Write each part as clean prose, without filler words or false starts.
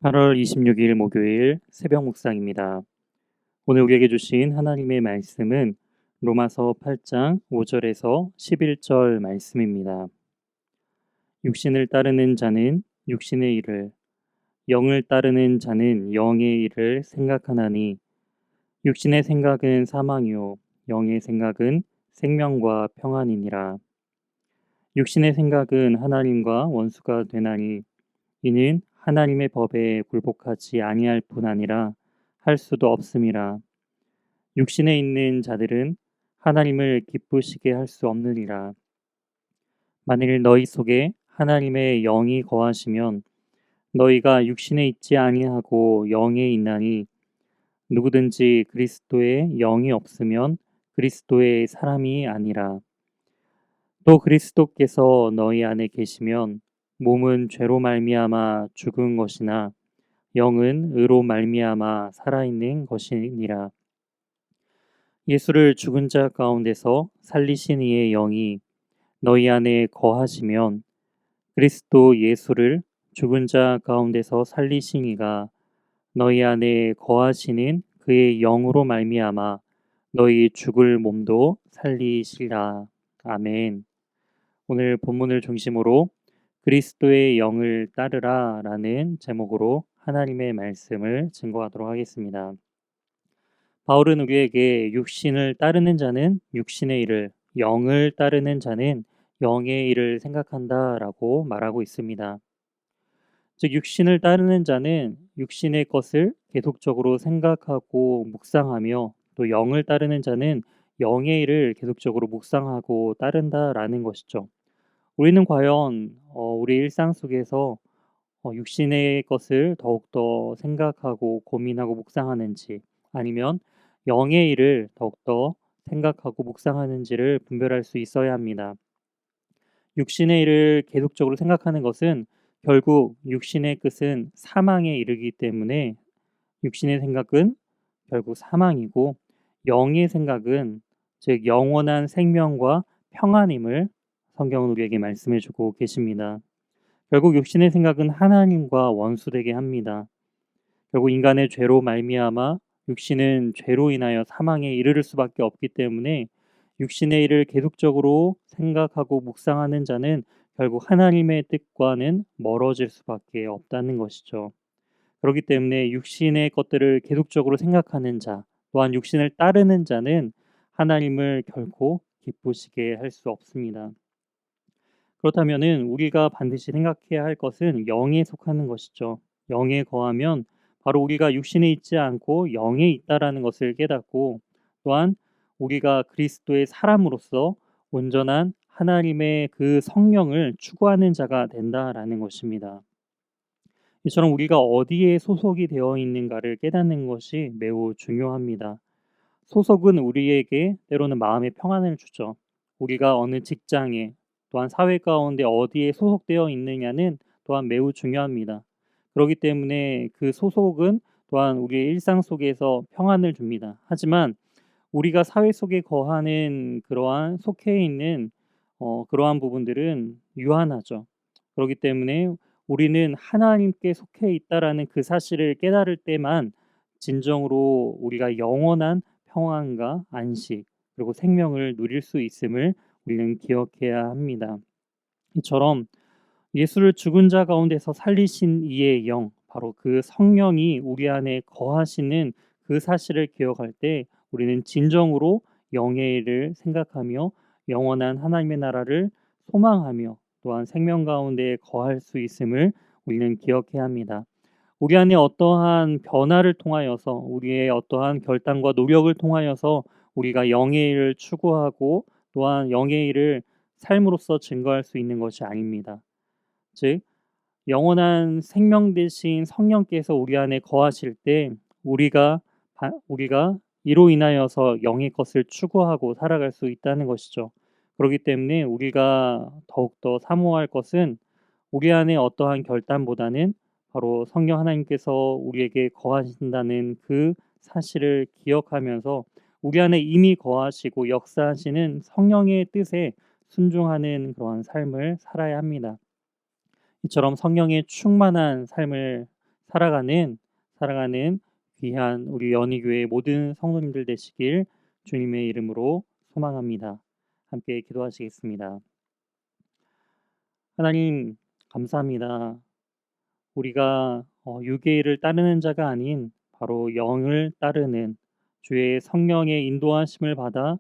8월 26일 목요일 새벽 묵상입니다. 오늘 우리에게 주신 하나님의 말씀은 로마서 8장 5절에서 11절 말씀입니다. 육신을 따르는 자는 육신의 일을, 영을 따르는 자는 영의 일을 생각하나니 육신의 생각은 사망이요 영의 생각은 생명과 평안이니라. 육신의 생각은 하나님과 원수가 되나니 이는 하나님의 법에 굴복하지 아니할 뿐 아니라 할 수도 없음이라. 육신에 있는 자들은 하나님을 기쁘시게 할 수 없느니라. 만일 너희 속에 하나님의 영이 거하시면 너희가 육신에 있지 아니하고 영에 있나니 누구든지 그리스도의 영이 없으면 그리스도의 사람이 아니라. 또 그리스도께서 너희 안에 계시면 몸은 죄로 말미암아 죽은 것이나 영은 의로 말미암아 살아있는 것이니라. 예수를 죽은 자 가운데서 살리신 이의 영이 너희 안에 거하시면 그리스도 예수를 죽은 자 가운데서 살리신 이가 너희 안에 거하시는 그의 영으로 말미암아 너희 죽을 몸도 살리시라. 아멘. 오늘 본문을 중심으로 그리스도의 영을 따르라 라는 제목으로 하나님의 말씀을 증거하도록 하겠습니다. 바울은 우리에게 육신을 따르는 자는 육신의 일을, 영을 따르는 자는 영의 일을 생각한다라고 말하고 있습니다. 즉 육신을 따르는 자는 육신의 것을 계속적으로 생각하고 묵상하며 또 영을 따르는 자는 영의 일을 계속적으로 묵상하고 따른다라는 것이죠. 우리는 과연 우리 일상 속에서 육신의 것을 더욱더 생각하고 고민하고 묵상하는지 아니면 영의 일을 더욱더 생각하고 묵상하는지를 분별할 수 있어야 합니다. 육신의 일을 계속적으로 생각하는 것은 결국 육신의 끝은 사망에 이르기 때문에 육신의 생각은 결국 사망이고 영의 생각은 즉 영원한 생명과 평안임을 성경은 우리에게 말씀해 주고 계십니다. 결국 육신의 생각은 하나님과 원수되게 합니다. 결국 인간의 죄로 말미암아 육신은 죄로 인하여 사망에 이르를 수밖에 없기 때문에 육신의 일을 계속적으로 생각하고 묵상하는 자는 결국 하나님의 뜻과는 멀어질 수밖에 없다는 것이죠. 그렇기 때문에 육신의 것들을 계속적으로 생각하는 자, 또한 육신을 따르는 자는 하나님을 결코 기쁘시게 할 수 없습니다. 그렇다면은 우리가 반드시 생각해야 할 것은 영에 속하는 것이죠. 영에 거하면 바로 우리가 육신에 있지 않고 영에 있다라는 것을 깨닫고 또한 우리가 그리스도의 사람으로서 온전한 하나님의 그 성령을 추구하는 자가 된다라는 것입니다. 이처럼 우리가 어디에 소속이 되어 있는가를 깨닫는 것이 매우 중요합니다. 소속은 우리에게 때로는 마음의 평안을 주죠. 우리가 어느 직장에 또한 사회 가운데 어디에 소속되어 있느냐는 또한 매우 중요합니다. 그렇기 때문에 그 소속은 또한 우리의 일상 속에서 평안을 줍니다. 하지만 우리가 사회 속에 거하는 그러한 속해 있는 그러한 부분들은 유한하죠. 그렇기 때문에 우리는 하나님께 속해 있다라는 그 사실을 깨달을 때만 진정으로 우리가 영원한 평안과 안식 그리고 생명을 누릴 수 있음을 우리는 기억해야 합니다. 이처럼 예수를 죽은 자 가운데서 살리신 이의 영, 바로 그 성령이 우리 안에 거하시는 그 사실을 기억할 때 우리는 진정으로 영의 일을 생각하며 영원한 하나님의 나라를 소망하며 또한 생명 가운데 거할 수 있음을 우리는 기억해야 합니다. 우리 안에 어떠한 변화를 통하여서 우리의 어떠한 결단과 노력을 통하여서 우리가 영의 일을 추구하고 또한 영의 일을 삶으로써 증거할 수 있는 것이 아닙니다. 즉 영원한 생명 되신 성령께서 우리 안에 거하실 때 우리가 이로 인하여서 영의 것을 추구하고 살아갈 수 있다는 것이죠. 그렇기 때문에 우리가 더욱더 사모할 것은 우리 안에 어떠한 결단보다는 바로 성령 하나님께서 우리에게 거하신다는 그 사실을 기억하면서 우리 안에 이미 거하시고 역사하시는 성령의 뜻에 순종하는 그러한 삶을 살아야 합니다. 이처럼 성령의 충만한 삶을 살아가는 귀한 우리 연희교회 모든 성도님들 되시길 주님의 이름으로 소망합니다. 함께 기도하시겠습니다. 하나님 감사합니다. 우리가 유괴를 따르는 자가 아닌 바로 영을 따르는 주의 성령의 인도하심을 받아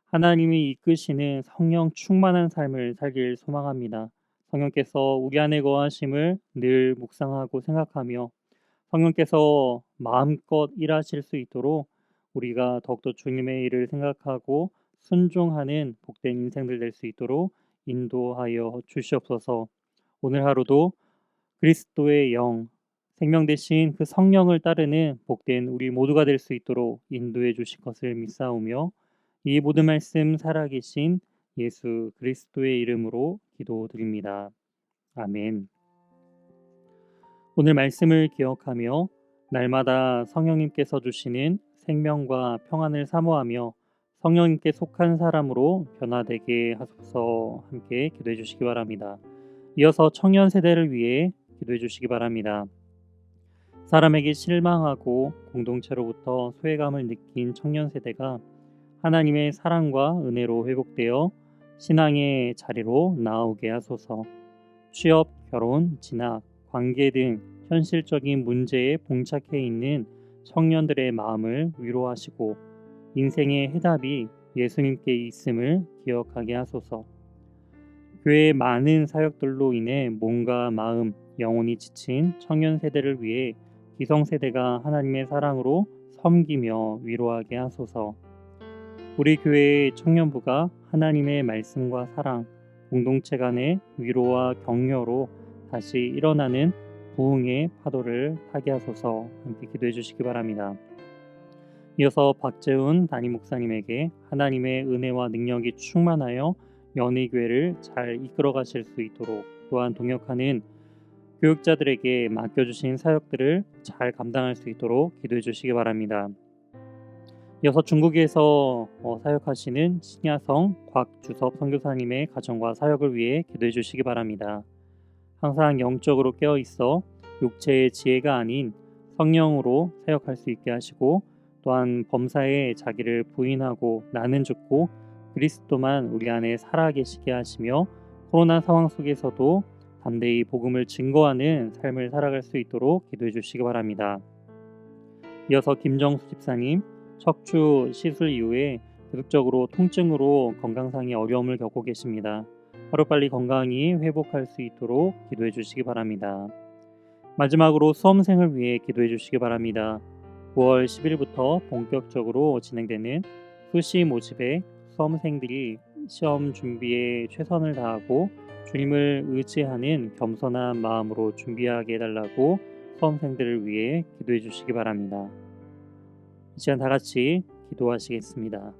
하나님이 이끄시는 성령 충만한 삶을 살길 소망합니다. 성령께서 우리 안에 거하심을 늘 묵상하고 생각하며 성령께서 마음껏 일하실 수 있도록 우리가 더욱더 주님의 일을 생각하고 순종하는 복된 인생들 될 수 있도록 인도하여 주시옵소서. 오늘 하루도 그리스도의 영, 생명 되신 그 성령을 따르는 복된 우리 모두가 될 수 있도록 인도해 주실 것을 믿사오며 이 모든 말씀 살아계신 예수 그리스도의 이름으로 기도드립니다. 아멘. 오늘 말씀을 기억하며 날마다 성령님께서 주시는 생명과 평안을 사모하며 성령님께 속한 사람으로 변화되게 하소서. 함께 기도해 주시기 바랍니다. 이어서 청년 세대를 위해 기도해 주시기 바랍니다. 사람에게 실망하고 공동체로부터 소외감을 느낀 청년 세대가 하나님의 사랑과 은혜로 회복되어 신앙의 자리로 나아오게 하소서. 취업, 결혼, 진학, 관계 등 현실적인 문제에 봉착해 있는 청년들의 마음을 위로하시고 인생의 해답이 예수님께 있음을 기억하게 하소서. 교회의 많은 사역들로 인해 몸과 마음, 영혼이 지친 청년 세대를 위해 기성세대가 하나님의 사랑으로 섬기며 위로하게 하소서. 우리 교회의 청년부가 하나님의 말씀과 사랑, 공동체 간의 위로와 격려로 다시 일어나는 부흥의 파도를 타게 하소서. 함께 기도해 주시기 바랍니다. 이어서 박재훈 담임 목사님에게 하나님의 은혜와 능력이 충만하여 연희교회를 잘 이끌어 가실 수 있도록 또한 동역하는 교육자들에게 맡겨주신 사역들을 잘 감당할 수 있도록 기도해 주시기 바랍니다. 이어서 중국에서 사역하시는 신야성 곽주섭 선교사님의 가정과 사역을 위해 기도해 주시기 바랍니다. 항상 영적으로 깨어 있어 육체의 지혜가 아닌 성령으로 사역할 수 있게 하시고 또한 범사에 자기를 부인하고 나는 죽고 그리스도만 우리 안에 살아계시게 하시며 코로나 상황 속에서도 담대히 복음을 증거하는 삶을 살아갈 수 있도록 기도해 주시기 바랍니다. 이어서 김정수 집사님 척추 시술 이후에 계속적으로 통증으로 건강상의 어려움을 겪고 계십니다. 하루빨리 건강히 회복할 수 있도록 기도해 주시기 바랍니다. 마지막으로 수험생을 위해 기도해 주시기 바랍니다. 9월 10일부터 본격적으로 진행되는 수시 모집에 수험생들이 시험 준비에 최선을 다하고 주님을 의지하는 겸손한 마음으로 준비하게 해달라고 수험생들을 위해 기도해 주시기 바랍니다. 이 시간 다 같이 기도하시겠습니다.